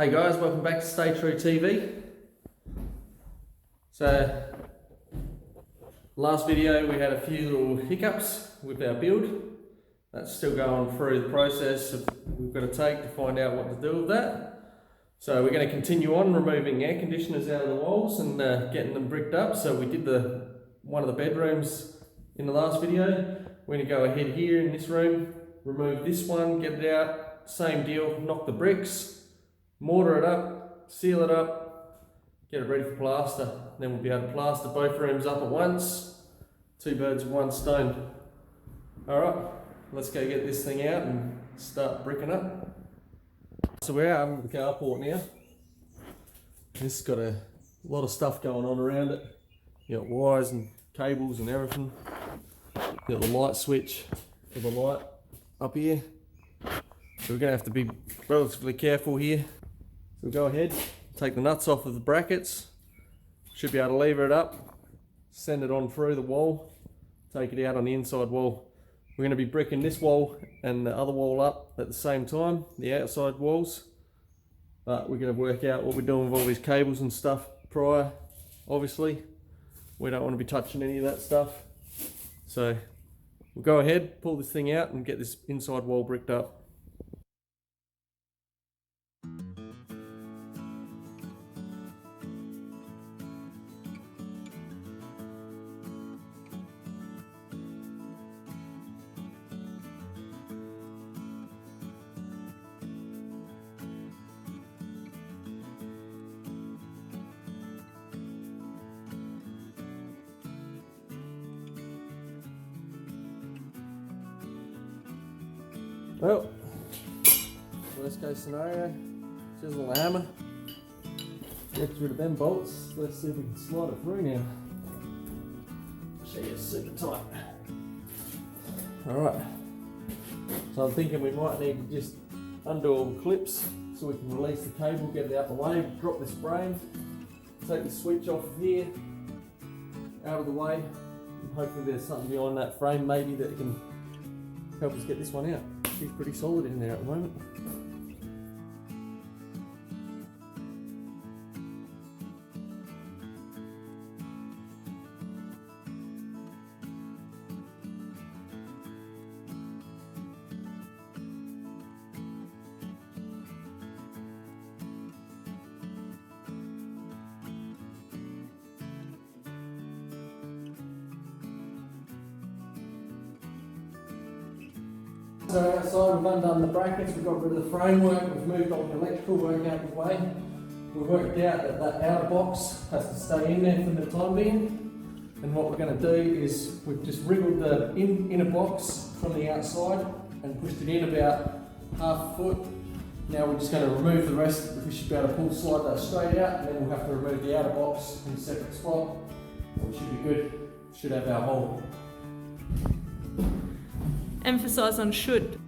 Hey guys, welcome back to StayTrue TV. So, last video we had a few little hiccups with our build. That's still going through the process of we've got to take to find out what to do with that. So we're going to continue on removing air conditioners out of the walls and getting them bricked up. So we did one of the bedrooms in the last video. We're going to go ahead here in this room, remove this one, get it out, same deal, knock the bricks, mortar it up, seal it up, get it ready for plaster. Then we'll be able to plaster both rooms up at once. Two birds with one stone. Alright, let's go get this thing out and start bricking up. So we're out under the carport now. This has got a lot of stuff going on around it. You got wires and cables and everything. You got the light switch for the light up here. So we're going to have to be relatively careful here. So we'll go ahead, take the nuts off of the brackets. Should be able to lever it up, send it on through the wall, take it out on the inside wall. We're going to be bricking this wall and the other wall up at the same time, the outside walls. But we're going to work out what we're doing with all these cables and stuff prior, obviously. We don't want to be touching any of that stuff. So we'll go ahead, pull this thing out and get this inside wall bricked up. Well, worst case scenario, chisel and hammer, get rid of them bolts. Let's see if we can slide it through now. Show you super tight. Alright, so I'm thinking we might need to just undo all the clips so we can release the cable, get it out the way, drop this frame, take the switch off of here, out of the way, and hopefully there's something behind that frame maybe that can help us get this one out. She's pretty solid in there at the moment. So outside we've undone the brackets, we've got rid of the framework, we've moved all the electrical work out of the way. We worked out that that outer box has to stay in there for the time being. And what we're going to do is we've just wriggled the inner box from the outside and pushed it in about half a foot. Now we're just going to remove the rest. We should be able to slide that straight out, and then we'll have to remove the outer box in a separate spot. It should be good. Should have our hole. Emphasize on should.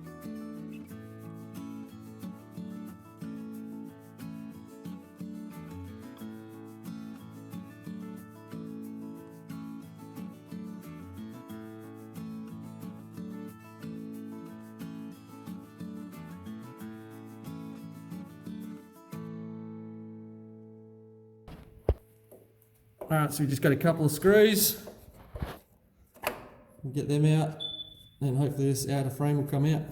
Alright, so we just got a couple of screws. We'll get them out. And hopefully this outer frame will come out.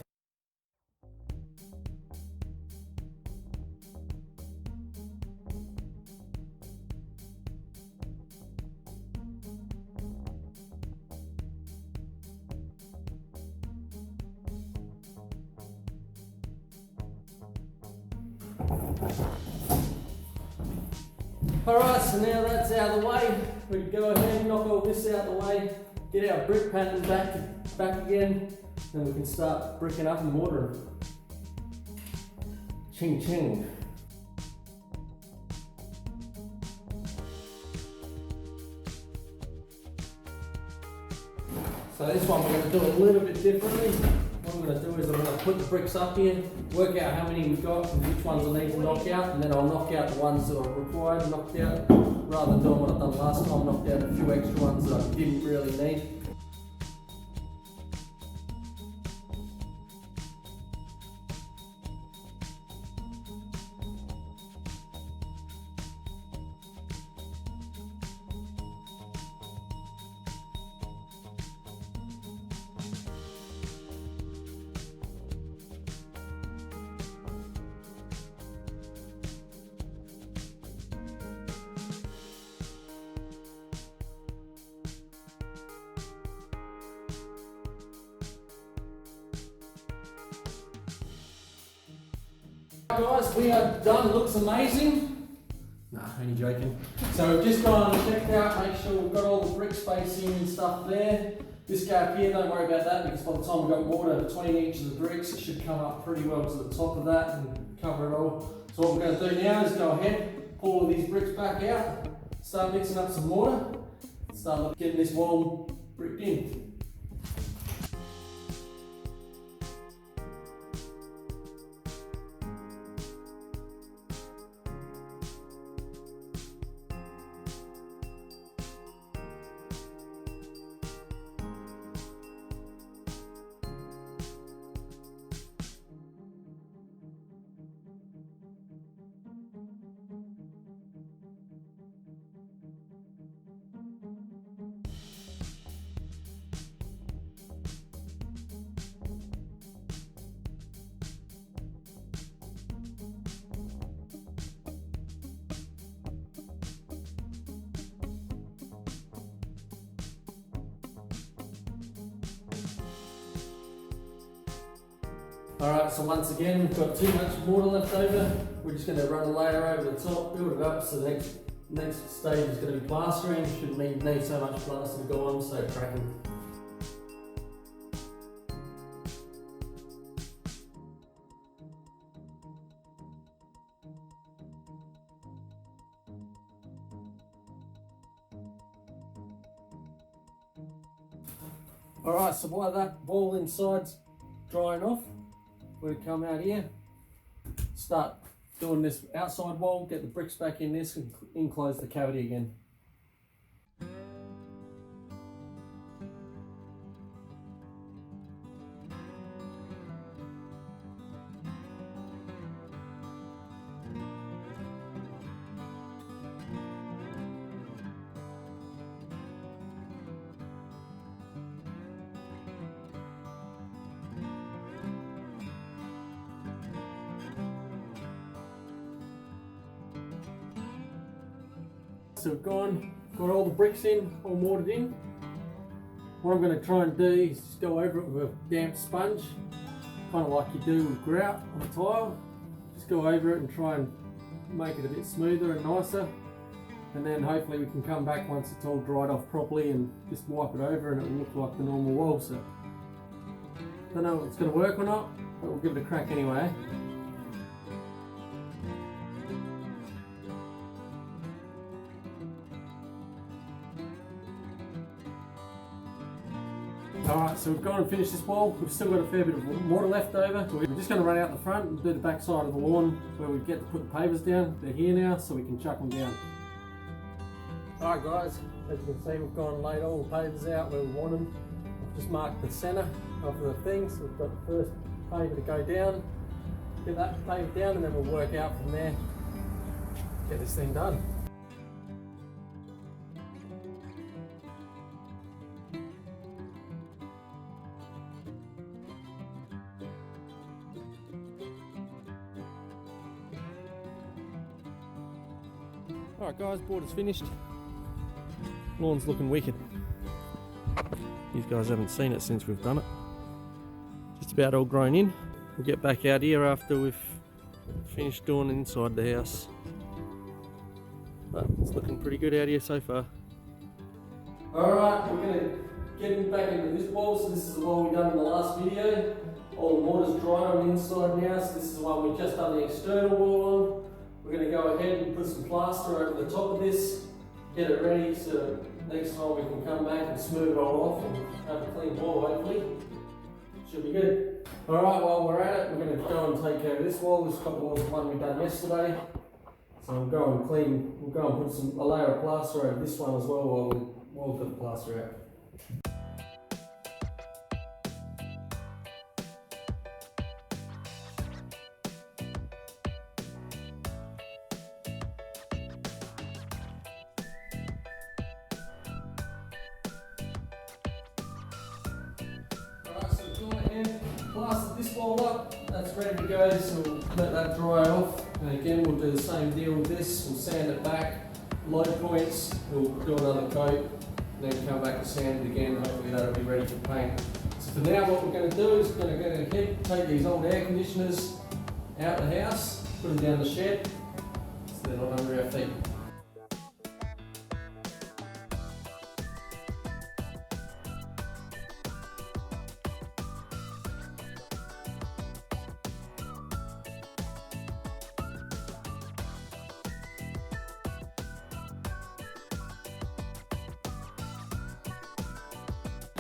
Alright, so now that's out of the way. We can go ahead and knock all this out of the way, get our brick pattern back again, then we can start bricking up and mortaring. Ching ching. So this one we're going to do a little bit differently. What I'm going to do is I'm going to put the bricks up here, work out how many we've got and which ones I need to knock out, and then I'll knock out the ones that are required knocked out, rather than doing what I've done last time, knocked out a few extra ones that I didn't really need. Guys, we are done. Looks amazing. Nah, only joking. So we've just gone and checked out, make sure we've got all the brick spacing and stuff there. This gap here, don't worry about that because by the time we've got water between each of the bricks, it should come up pretty well to the top of that and cover it all. So what we're going to do now is go ahead, pull all these bricks back out, start mixing up some water, start getting this wall bricked in. Alright, so once again, we've got too much water left over. We're just going to run a layer over the top, build it up, so the next stage is going to be plastering. Shouldn't need so much plaster to go on, so cracking. Alright, so while that wall inside's drying off, we're going to come out here, start doing this outside wall, get the bricks back in this and enclose the cavity again. So we've got all the bricks in, all mortared in. What I'm going to try and do is just go over it with a damp sponge, kind of like you do with grout on a tile. Just go over it and try and make it a bit smoother and nicer. And then hopefully we can come back once it's all dried off properly and just wipe it over and it will look like the normal wall. So don't know if it's going to work or not, but we'll give it a crack anyway. Alright, so we've gone and finished this wall. We've still got a fair bit of water left over. So we're just going to run out the front and do the back side of the lawn where we get to put the pavers down. They're here now, so we can chuck them down. Alright guys, as you can see we've gone and laid all the pavers out where we want them. I've just marked the centre of the thing, so we've got the first paver to go down. Get that paver down and then we'll work out from there. Get this thing done. Alright guys, board is finished. Lawn's looking wicked. You guys haven't seen it since we've done it. Just about all grown in. We'll get back out here after we've finished doing inside the house. But it's looking pretty good out here so far. Alright, we're going to get back into this wall. So this is the wall we done in the last video. All the water's dried on the inside now, so this is the one we just done the external wall on. We're going to go ahead and put some plaster over the top of this, get it ready so next time we can come back and smooth it all off and have a clean wall hopefully. Should be good. Alright, while we're at it, we're going to go and take care of this wall. This top wall is the one we done yesterday. So we'll go and put a layer of plaster over this one as well while we've got the plaster out. Plastered this wall up, that's ready to go, so we'll let that dry off. And again, we'll do the same deal with this. We'll sand it back, low points, we'll do another coat, and then come back and sand it again. Hopefully that'll be ready for paint. So for now, what we're going to do is we're going to go ahead, take these old air conditioners out of the house, put them down the shed so they're not under our feet.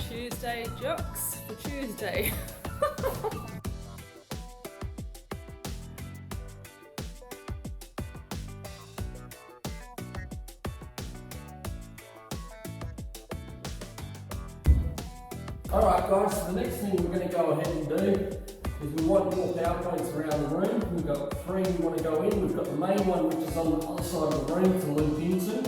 Tuesday jocks for Tuesday. Alright guys, so the next thing we're going to go ahead and do is we want more power points around the room. We've got 3 we want to go in. We've got the main one which is on the other side of the room to loop into.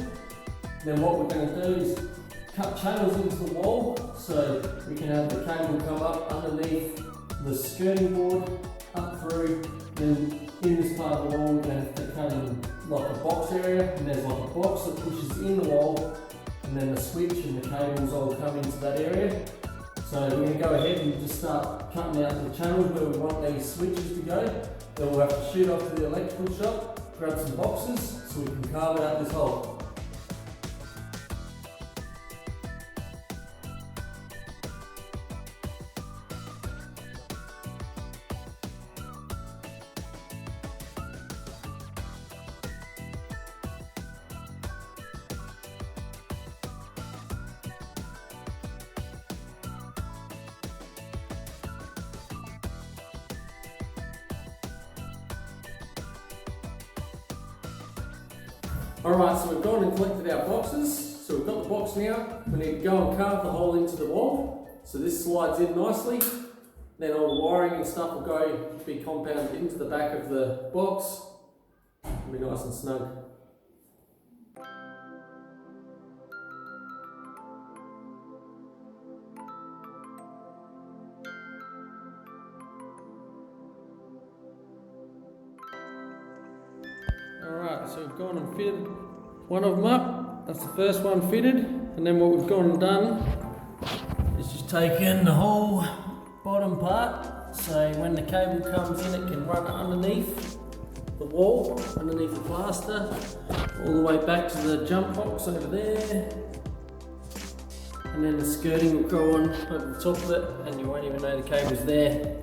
Then what we're going to do is cut channels into the wall so we can have the cable come up underneath the skirting board, up through, then in this part of the wall we're going to have to cut in like a box area, and there's like a box that pushes in the wall, and then the switch and the cables all come into that area. So we're going to go ahead and just start cutting out the channels where we want these switches to go. Then we'll have to shoot off to the electrical shop, grab some boxes so we can carve out this hole. Alright, so we've gone and collected our boxes. So we've got the box now. We need to go and carve the hole into the wall. So this slides in nicely. Then all the wiring and stuff will go to be compounded into the back of the box. It'll be nice and snug. Alright, so we've gone and fitted one of them up. That's the first one fitted. And then what we've gone and done is just taken the whole bottom part. So when the cable comes in, it can run underneath the wall, underneath the plaster, all the way back to the jump box over there. And then the skirting will go on over the top of it, and you won't even know the cable's there.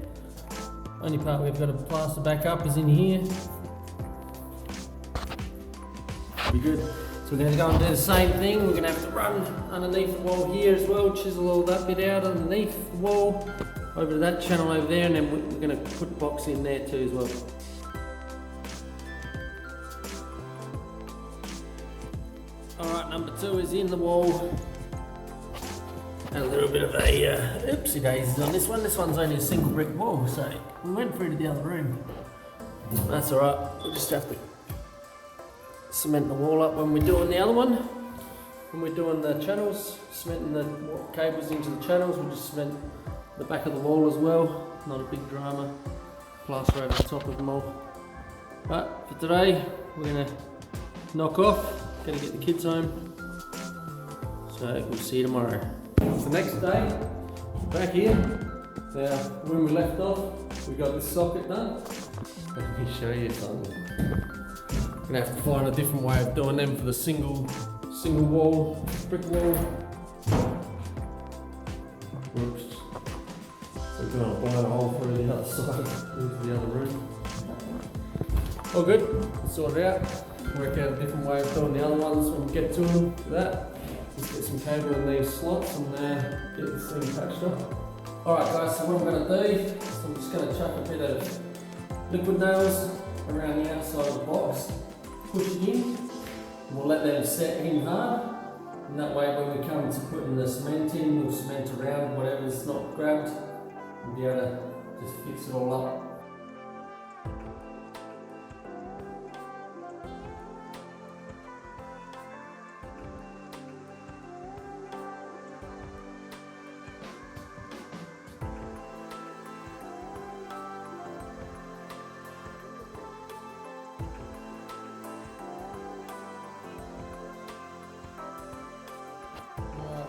Only part we've got to plaster back up is in here. Be good. So we're going to go and do the same thing. We're going to have to run underneath the wall here as well, chisel all that bit out underneath the wall, over to that channel over there, and then we're going to put the box in there too as well. Alright, number 2 is in the wall. And a little bit of a oopsie daisies on this one. This one's only a single brick wall, so we went through to the other room. That's alright, we'll just have to cement the wall up when we're doing the other one. When we're doing the channels, cementing the cables into the channels, we'll just cement the back of the wall as well. Not a big drama. Plaster over the top of them all. But for today, we're going to knock off. Going to get the kids home. So we'll see you tomorrow. It's the next day. Back here. Now, when we left off, we got this socket done. Let me show you something. Gonna have to find a different way of doing them for the single wall, brick wall. Whoops. So we're gonna blow a hole through the other side into the other room. All good, sort it out. Work out a different way of doing the other ones when we get to them. For that, just get some cable in these slots and get this thing patched up. Alright guys, so what I'm gonna do is I'm just gonna chuck a bit of liquid nails around the outside of the box. Push it in, and we'll let them set in hard, and that way when we come to putting the cement in, we'll cement around whatever's not grabbed and be able to just fix it all up.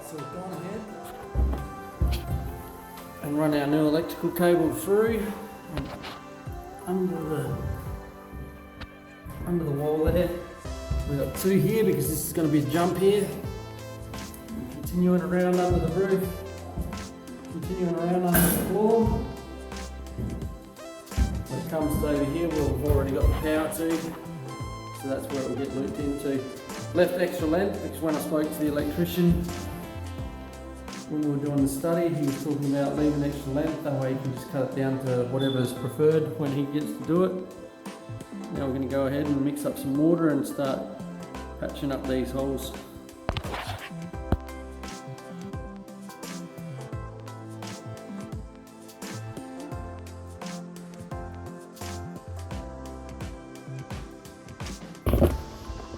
So we've gone ahead and run our new electrical cable through and under the We've got 2 here because this is going to be a jump here. Continuing around under the roof. Continuing around under the floor. When it comes to over here, we've already got the power tube. So that's where it will get looped into. Left extra length because when I spoke to the electrician, when we were doing the study, he was talking about leaving extra length, that way you can just cut it down to whatever's preferred when he gets to do it. Now we're going to go ahead and mix up some water and start patching up these holes.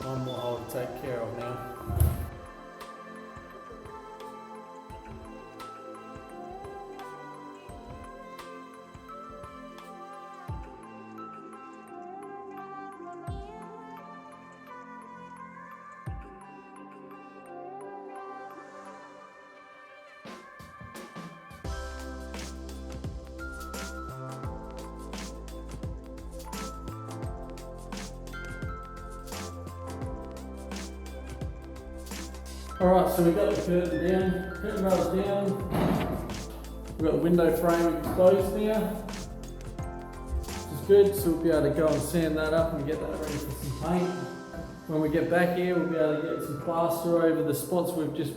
One more hole to take care of now. Alright, so we've got the curtain down, curtain rails down, we've got the window frame exposed now, which is good, so we'll be able to go and sand that up and get that ready for some paint. When we get back here, we'll be able to get some plaster over the spots we've just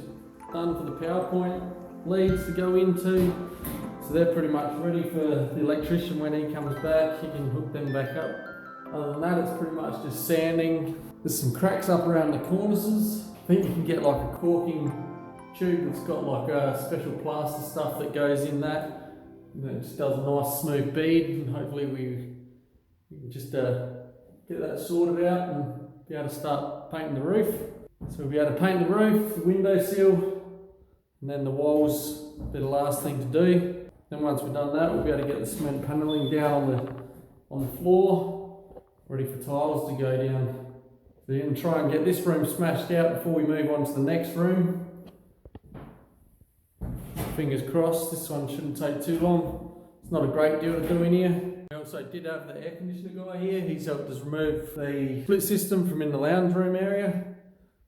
done for the PowerPoint leads to go into. So they're pretty much ready for the electrician when he comes back, he can hook them back up. Other than that, it's pretty much just sanding. There's some cracks up around the cornices. I think you can get like a caulking tube that's got like a special plaster stuff that goes in that. And it just does a nice smooth bead, and hopefully we can just get that sorted out and be able to start painting the roof. So we'll be able to paint the roof, the window sill, and then the walls will be the last thing to do. Then once we've done that, we'll be able to get the cement panelling down on the floor, ready for tiles to go down. So you're going to try and get this room smashed out before we move on to the next room. Fingers crossed, this one shouldn't take too long. It's not a great deal to do in here. I also did have the air conditioner guy here. He's helped us remove the split system from in the lounge room area.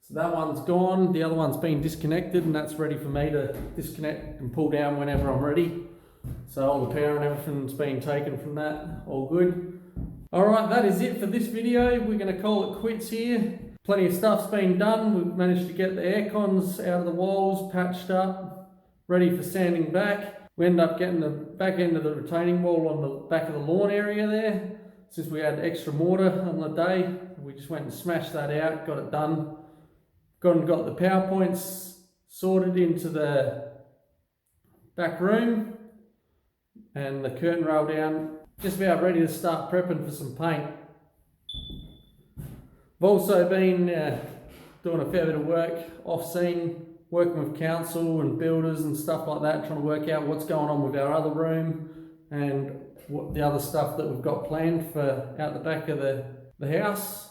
So that one's gone, the other one's been disconnected, and that's ready for me to disconnect and pull down whenever I'm ready. So all the power and everything's been taken from that, all good. Alright, that is it for this video. We're going to call it quits here. Plenty of stuff's been done. We've managed to get the air cons out of the walls, patched up, ready for sanding back. We ended up getting the back end of the retaining wall on the back of the lawn area there. Since we had extra mortar on the day, we just went and smashed that out, got it done. Got the PowerPoints sorted into the back room and the curtain rail down. Just about ready to start prepping for some paint. I've also been doing a fair bit of work off-scene, working with council and builders and stuff like that, trying to work out what's going on with our other room and what the other stuff that we've got planned for out the back of the house.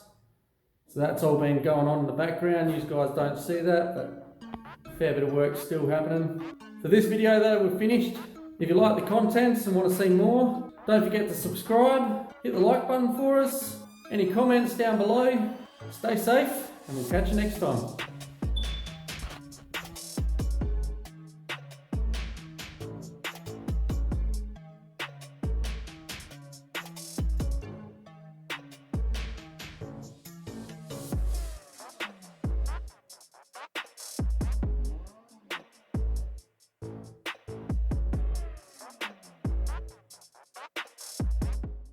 So that's all been going on in the background. You guys don't see that, but a fair bit of work still happening. For this video though, we're finished. If you like the contents and want to see more, don't forget to subscribe, hit the like button for us. Any comments down below. Stay safe, and we'll catch you next time.